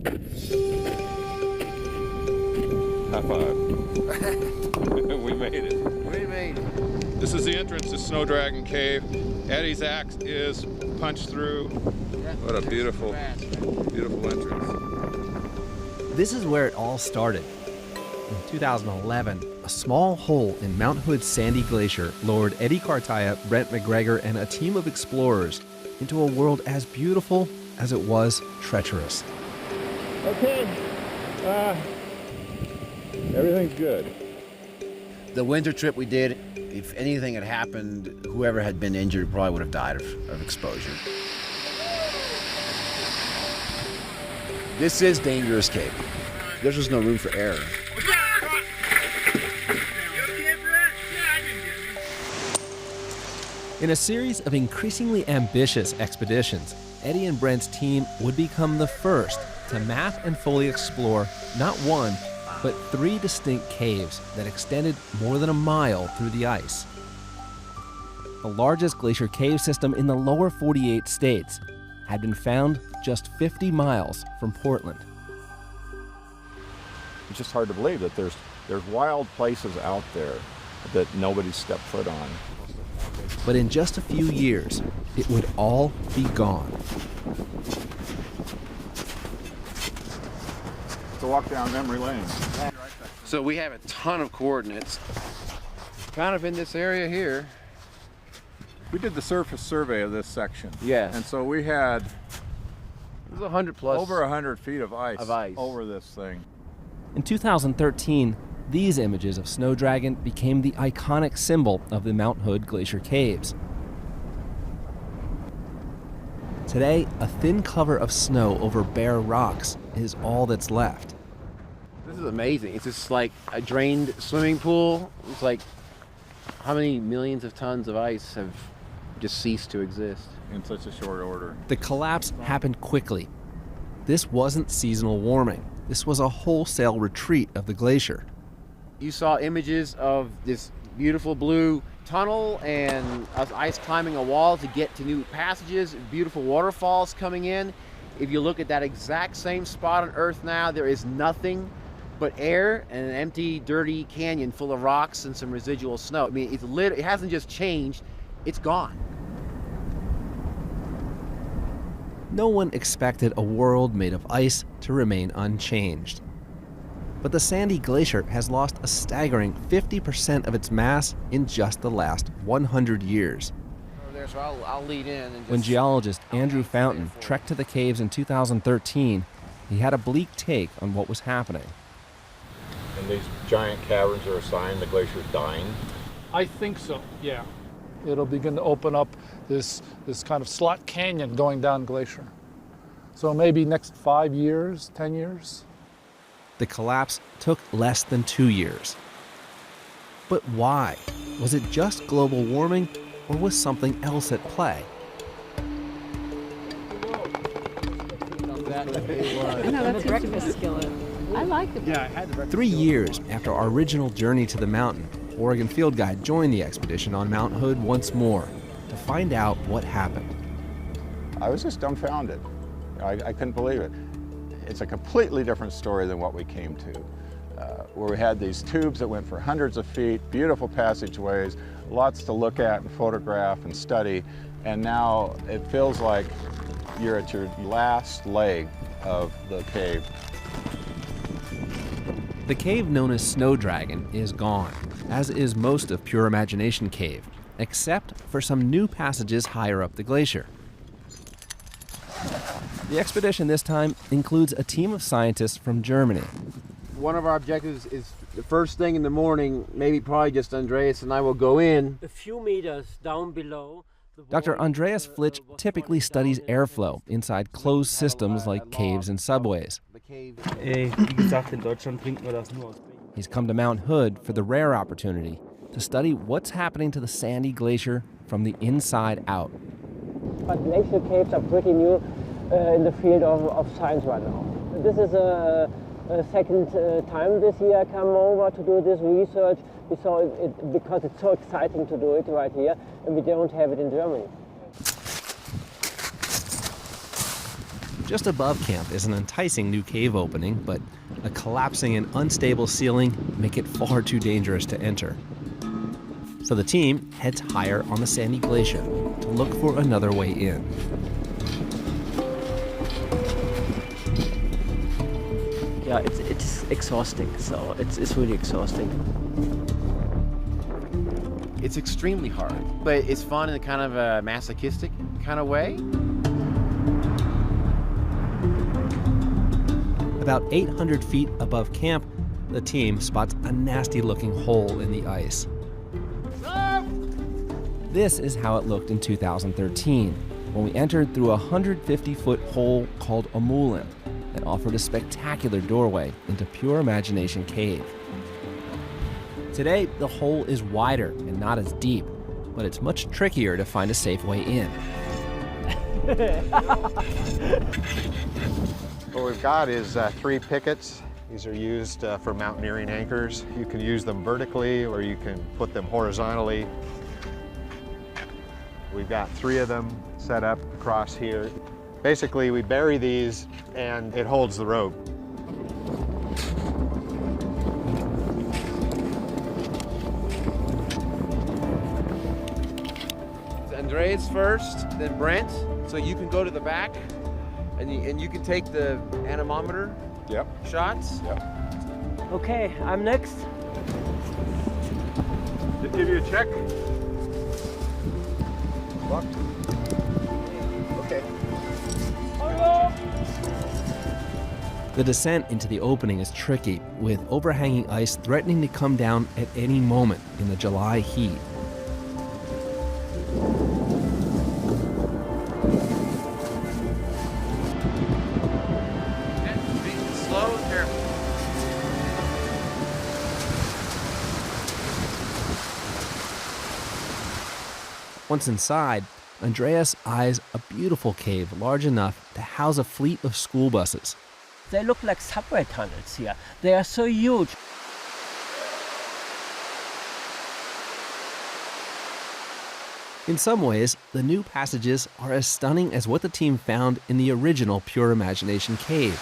High five. We made it. We made it. This is the entrance to Snow Dragon Cave. Eddie's axe is punched through. What a beautiful, beautiful entrance. This is where it all started. In 2011, a small hole in Mount Hood's sandy glacier lured Eddie Cartaya, Brent McGregor, and a team of explorers into a world as beautiful as it was treacherous. Okay, everything's good. The winter trip we did, if anything had happened, whoever had been injured probably would have died of exposure. This is dangerous cave. There's just no room for error. In a series of increasingly ambitious expeditions, Eddie and Brent's team would become the first to map and fully explore not one, but 3 distinct caves that extended more than a mile through the ice. The largest glacier cave system in the lower 48 states had been found just 50 miles from Portland. It's just hard to believe that there's wild places out there that nobody's stepped foot on. But in just a few years, it would all be gone. To walk down memory lane. So we have a ton of coordinates, kind of in this area here. We did the surface survey of this section. Yes. And so we had It was 100 plus. over 100 feet of ice ice. over this thing. In 2013, these images of Snow Dragon became the iconic symbol of the Mount Hood Glacier Caves. Today, a thin cover of snow over bare rocks is all that's left. This is amazing. It's just like a drained swimming pool. It's like how many millions of tons of ice have just ceased to exist. In such a short order. The collapse happened quickly. This wasn't seasonal warming. This was a wholesale retreat of the glacier. You saw images of this beautiful blue tunnel and us ice climbing a wall to get to new passages, beautiful waterfalls coming in. If you look at that exact same spot on Earth now, there is nothing but air and an empty, dirty canyon full of rocks and some residual snow. I mean, it hasn't just changed, it's gone. No one expected a world made of ice to remain unchanged. But the sandy glacier has lost a staggering 50% of its mass in just the last 100 years. So I'll lead in. And When geologist Andrew Fountain trekked to the caves in 2013, he had a bleak take on what was happening. And these giant caverns are a sign the glacier's dying? I think so, yeah. It'll begin to open up this kind of slot canyon going down Glacier. So maybe next 5 years, 10 years. The collapse took less than 2 years. But why? Was it just global warming, or was something else at play? I know, that's breakfast skillet. I like it. Yeah, I had the breakfast. 3 years after our original journey to the mountain, Oregon Field Guide joined the expedition on Mount Hood once more to find out what happened. I was just dumbfounded. I couldn't believe it. It's a completely different story than what we came to, where we had these tubes that went for hundreds of feet, beautiful passageways, lots to look at and photograph and study, and now it feels like you're at your last leg of the cave. The cave known as Snow Dragon is gone, as is most of Pure Imagination Cave, except for some new passages higher up the glacier. The expedition this time includes a team of scientists from Germany. one of our objectives is the first thing in the morning, maybe probably just Andreas and I will go in. A few meters down below. Dr. Andreas Flitsch typically studies airflow inside closed systems like caves and subways. He's come to Mount Hood for the rare opportunity to study what's happening to the sandy glacier from the inside out. But glacial caves are pretty new in the field of science right now. This is a second time this year I come over to do this research. We saw it because it's so exciting to do it right here, and we don't have it in Germany. Just above camp is an enticing new cave opening, but a collapsing and unstable ceiling make it far too dangerous to enter. So the team heads higher on the sandy glacier to look for another way in. Yeah, it's exhausting. So it's really exhausting. It's extremely hard, but it's fun in a kind of a masochistic kind of way. About 800 feet above camp, the team spots a nasty-looking hole in the ice. This is how it looked in 2013, when we entered through a 150-foot hole called a moulin that offered a spectacular doorway into Pure Imagination Cave. Today, the hole is wider and not as deep, but it's much trickier to find a safe way in. What we've got is 3 pickets. These are used for mountaineering anchors. You can use them vertically or you can put them horizontally. We've got 3 of them set up across here. Basically, we bury these and it holds the rope. Andreas first, then Brent. So you can go to the back and you can take the anemometer shots. Okay, I'm next. Just give you a check. Look. Okay. The descent into the opening is tricky, with overhanging ice threatening to come down at any moment in the July heat. Slow and careful. Once inside, Andreas eyes a beautiful cave large enough to house a fleet of school buses. They look like subway tunnels here. They are so huge. In some ways, the new passages are as stunning as what the team found in the original Pure Imagination cave.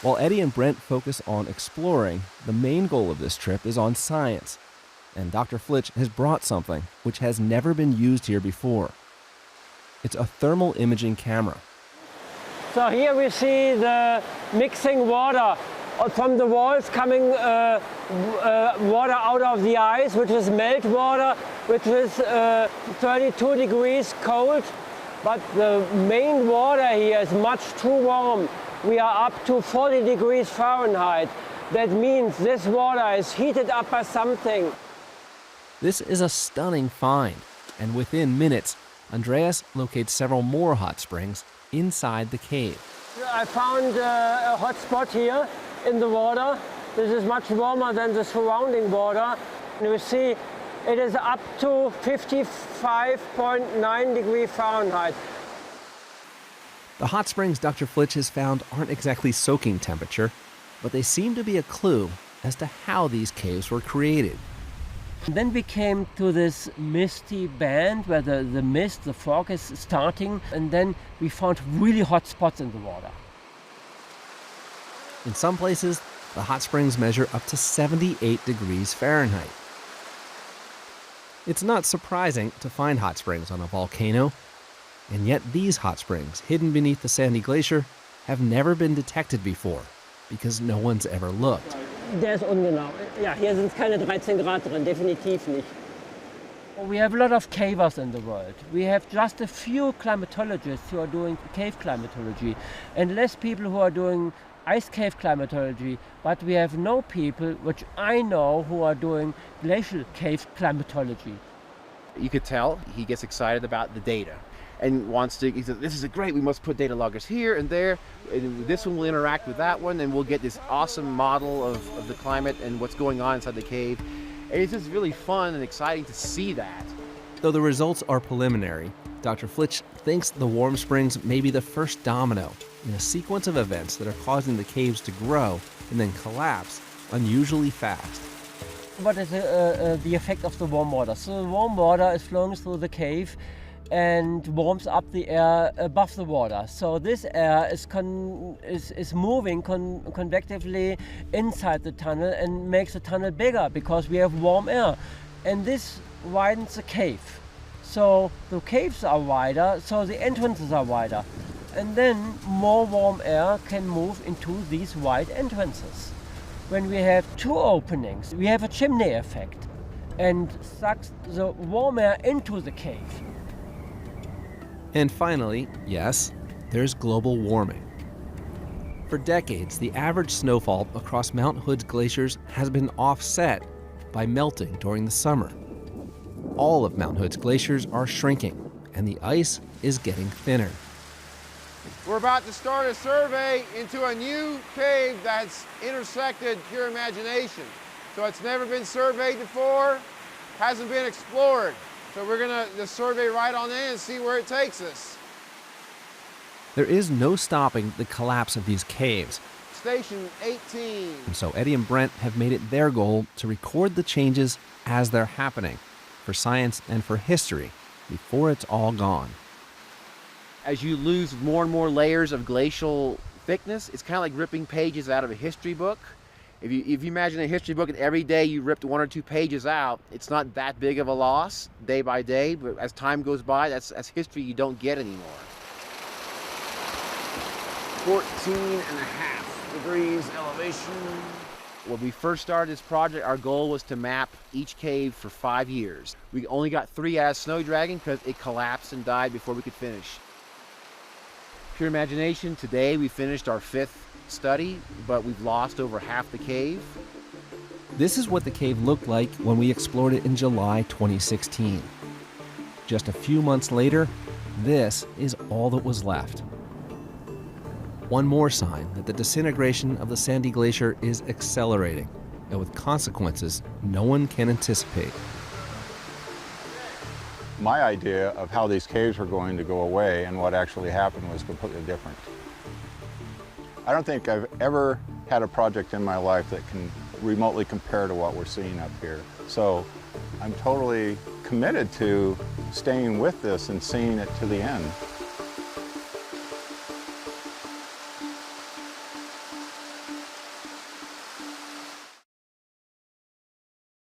While Eddie and Brent focus on exploring, the main goal of this trip is on science. And Dr. Flitch has brought something which has never been used here before. It's a thermal imaging camera. So here we see the mixing water from the walls coming water out of the ice, which is melt water, which is 32 degrees cold. But the main water here is much too warm. We are up to 40 degrees Fahrenheit. That means this water is heated up by something. This is a stunning find, and within minutes, Andreas locates several more hot springs inside the cave. I found a hot spot here in the water. This is much warmer than the surrounding water. And you see it is up to 55.9 degrees Fahrenheit. The hot springs Dr. Flitch has found aren't exactly soaking temperature, but they seem to be a clue as to how these caves were created. And then we came to this misty band where the mist, the fog is starting, and then we found really hot spots in the water. In some places, the hot springs measure up to 78 degrees Fahrenheit. It's not surprising to find hot springs on a volcano, and yet these hot springs, hidden beneath the sandy glacier, have never been detected before because no one's ever looked. Der ist ungenau. Ja, hier sind es keine 13 Grad drin, definitiv nicht. We have a lot of cavers in the world. We have just a few climatologists who are doing cave climatology and less people who are doing ice cave climatology, but we have no people, which I know, who are doing glacial cave climatology. You could tell he gets excited about the data and wants to, he says, this is great, we must put data loggers here and there, and this one will interact with that one, and we'll get this awesome model of the climate and what's going on inside the cave. And it's just really fun and exciting to see that. Though the results are preliminary, Dr. Flitch thinks the warm springs may be the first domino in a sequence of events that are causing the caves to grow and then collapse unusually fast. What is the effect of the warm water? So the warm water is flowing through the cave and warms up the air above the water. So this air is moving convectively inside the tunnel and makes the tunnel bigger because we have warm air. And this widens the cave. So the caves are wider, so the entrances are wider. And then more warm air can move into these wide entrances. When we have two openings, we have a chimney effect and sucks the warm air into the cave. And finally, yes, there's global warming. For decades, the average snowfall across Mount Hood's glaciers has been offset by melting during the summer. All of Mount Hood's glaciers are shrinking, and the ice is getting thinner. We're about to start a survey into a new cave that's intersected pure imagination. So it's never been surveyed before, hasn't been explored. So we're gonna just survey right on in and see where it takes us. There is no stopping the collapse of these caves. Station 18. And so Eddie and Brent have made it their goal to record the changes as they're happening, for science and for history, before it's all gone. As you lose more and more layers of glacial thickness, it's kind of like ripping pages out of a history book. If you imagine a history book and every day you ripped 1 or 2 pages out, it's not that big of a loss day by day, but as time goes by, that's history you don't get anymore. 14.5 degrees elevation. When we first started this project, our goal was to map each cave for 5 years. We only got 3 out of Snow Dragon because it collapsed and died before we could finish. Pure imagination, today we finished our 5th study, but we've lost over half the cave. This is what the cave looked like when we explored it in July 2016. Just a few months later, this is all that was left. One more sign that the disintegration of the Sandy Glacier is accelerating, and with consequences no one can anticipate. My idea of how these caves were going to go away and what actually happened was completely different. I don't think I've ever had a project in my life that can remotely compare to what we're seeing up here. So I'm totally committed to staying with this and seeing it to the end.